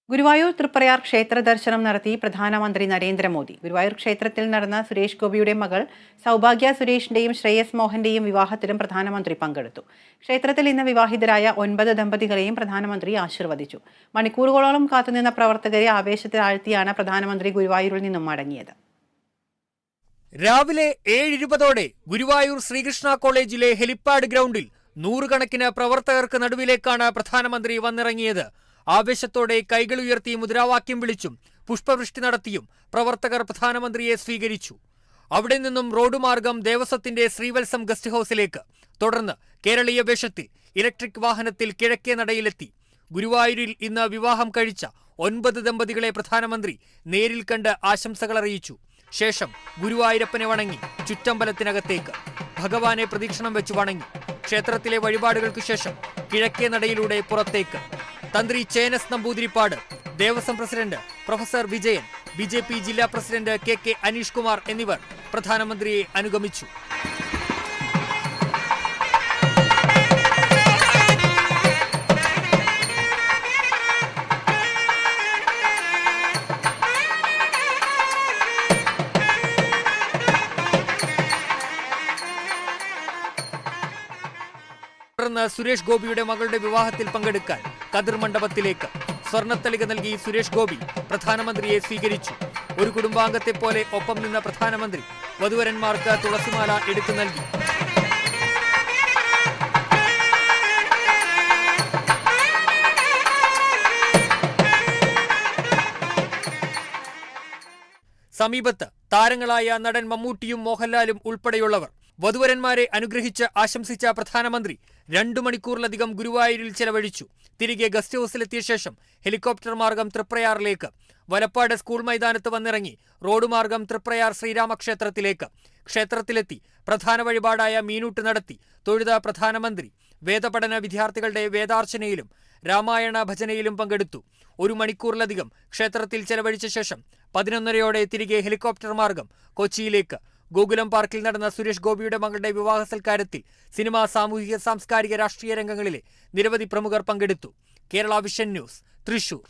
ഗുരുവായൂർ തൃപ്രയാർ ക്ഷേത്ര ദർശനം നടത്തി പ്രധാനമന്ത്രി നരേന്ദ്രമോദി. ഗുരുവായൂർ ക്ഷേത്രത്തിൽ നടന്ന സുരേഷ് ഗോപിയുടെ മകൾ സൗഭാഗ്യ സുരേഷിന്റെയും ശ്രേയസ് മോഹന്റെയും വിവാഹത്തിലും പ്രധാനമന്ത്രി പങ്കെടുത്തു. ക്ഷേത്രത്തിൽ ഇന്ന് വിവാഹിതരായ 9 ദമ്പതികളെയും പ്രധാനമന്ത്രി ആശീർവദിച്ചു. മണിക്കൂറുകളോളം കാത്തുനിന്ന പ്രവർത്തകരെ ആവേശത്തിലാഴ്ത്തിയാണ് പ്രധാനമന്ത്രി ഗുരുവായൂരിൽ നിന്നും മടങ്ങിയത്. രാവിലെ 7:20 ഗുരുവായൂർ ശ്രീകൃഷ്ണ കോളേജിലെ ഹെലിപ്പാഡ് ഗ്രൗണ്ടിൽ നൂറുകണക്കിന് പ്രവർത്തകർക്ക് നടുവിലേക്കാണ് പ്രധാനമന്ത്രി വന്നിറങ്ങിയത്. ആവേശത്തോടെ കൈകൾ ഉയർത്തി മുദ്രാവാക്യം വിളിച്ചും പുഷ്പവൃഷ്ടി നടത്തിയും പ്രവർത്തകർ പ്രധാനമന്ത്രിയെ സ്വീകരിച്ചു. അവിടെ നിന്നും റോഡ് മാർഗം ദേവസ്വത്തിന്റെ ശ്രീവത്സം ഗസ്റ്റ് ഹൌസിലേക്ക്, തുടർന്ന് കേരളീയ വേഷത്തിൽ ഇലക്ട്രിക് വാഹനത്തിൽ കിഴക്കേ നടയിലെത്തി. ഗുരുവായൂരിൽ ഇന്ന് വിവാഹം കഴിച്ച 9 ദമ്പതികളെ പ്രധാനമന്ത്രി നേരിൽ കണ്ട് ആശംസകൾ അറിയിച്ചു. ശേഷം ഗുരുവായൂരപ്പനെ വണങ്ങി ചുറ്റമ്പലത്തിനകത്തേക്ക് ഭഗവാനെ പ്രദക്ഷിണം വെച്ച് വണങ്ങി. ക്ഷേത്രത്തിലെ വഴിപാടുകൾക്ക് ശേഷം കിഴക്കേ നടയിലൂടെ പുറത്തേക്ക്. തന്ത്രി ചേനസ് നമ്പൂതിരിപ്പാട്, ദേവസ്വം പ്രസിഡന്റ് പ്രൊഫസർ വിജയൻ, BJP ജില്ലാ പ്രസിഡന്റ് KK അനീഷ് കുമാർ എന്നിവർ പ്രധാനമന്ത്രിയെ അനുഗമിച്ചു. തുടർന്ന് സുരേഷ് ഗോപിയുടെ മകളുടെ വിവാഹത്തിൽ പങ്കെടുക്കാൻ കതിർ മണ്ഡപത്തിലേക്ക്. സ്വർണ്ണത്തളിക നൽകി സുരേഷ് ഗോപി പ്രധാനമന്ത്രിയെ സ്വീകരിച്ചു. ഒരു കുടുംബാംഗത്തെ പോലെ ഒപ്പം നിന്ന പ്രധാനമന്ത്രി വധുവരന്മാർക്ക് തുളസിമാല എടുത്തു നൽകി. സമീപത്ത് താരങ്ങളായ നടൻ മമ്മൂട്ടിയും മോഹൻലാലും ഉൾപ്പെടെയുള്ളവർ. വധുവരന്മാരെ അനുഗ്രഹിച്ച് ആശംസിച്ച പ്രധാനമന്ത്രി 2 മണിക്കൂറിലധികം ഗുരുവായൂരിൽ ചെലവഴിച്ചു. തിരികെ ഗസ്റ്റ് ഹൌസിലെത്തിയ ശേഷം ഹെലികോപ്റ്റർ മാർഗം തൃപ്രയാറിലേക്ക്, വലപ്പാട് സ്കൂൾ മൈതാനത്ത് വന്നിറങ്ങി റോഡ് മാർഗം തൃപ്രയാർ ശ്രീരാമക്ഷേത്രത്തിലേക്ക്. ക്ഷേത്രത്തിലെത്തി പ്രധാന വഴിപാടായ മീനൂട്ട് നടത്തി തൊഴുത പ്രധാനമന്ത്രി വേദപഠന വിദ്യാർത്ഥികളുടെ വേദാർച്ചനയിലും രാമായണ ഭജനയിലും പങ്കെടുത്തു. 1 മണിക്കൂറിലധികം ക്ഷേത്രത്തിൽ ചെലവഴിച്ച ശേഷം 11:30 തിരികെ ഹെലികോപ്റ്റർ മാർഗം കൊച്ചിയിലേക്ക്. ഗോകുലം പാർക്കിൽ നടന്ന സുരേഷ് ഗോപിയുടെ മകളുടെ വിവാഹ സൽക്കാരത്തിൽ സിനിമ, സാമൂഹിക, സാംസ്കാരിക, രാഷ്ട്രീയ രംഗങ്ങളിലെ നിരവധി പ്രമുഖർ പങ്കെടുത്തു. Kerala vision news, Thrissur.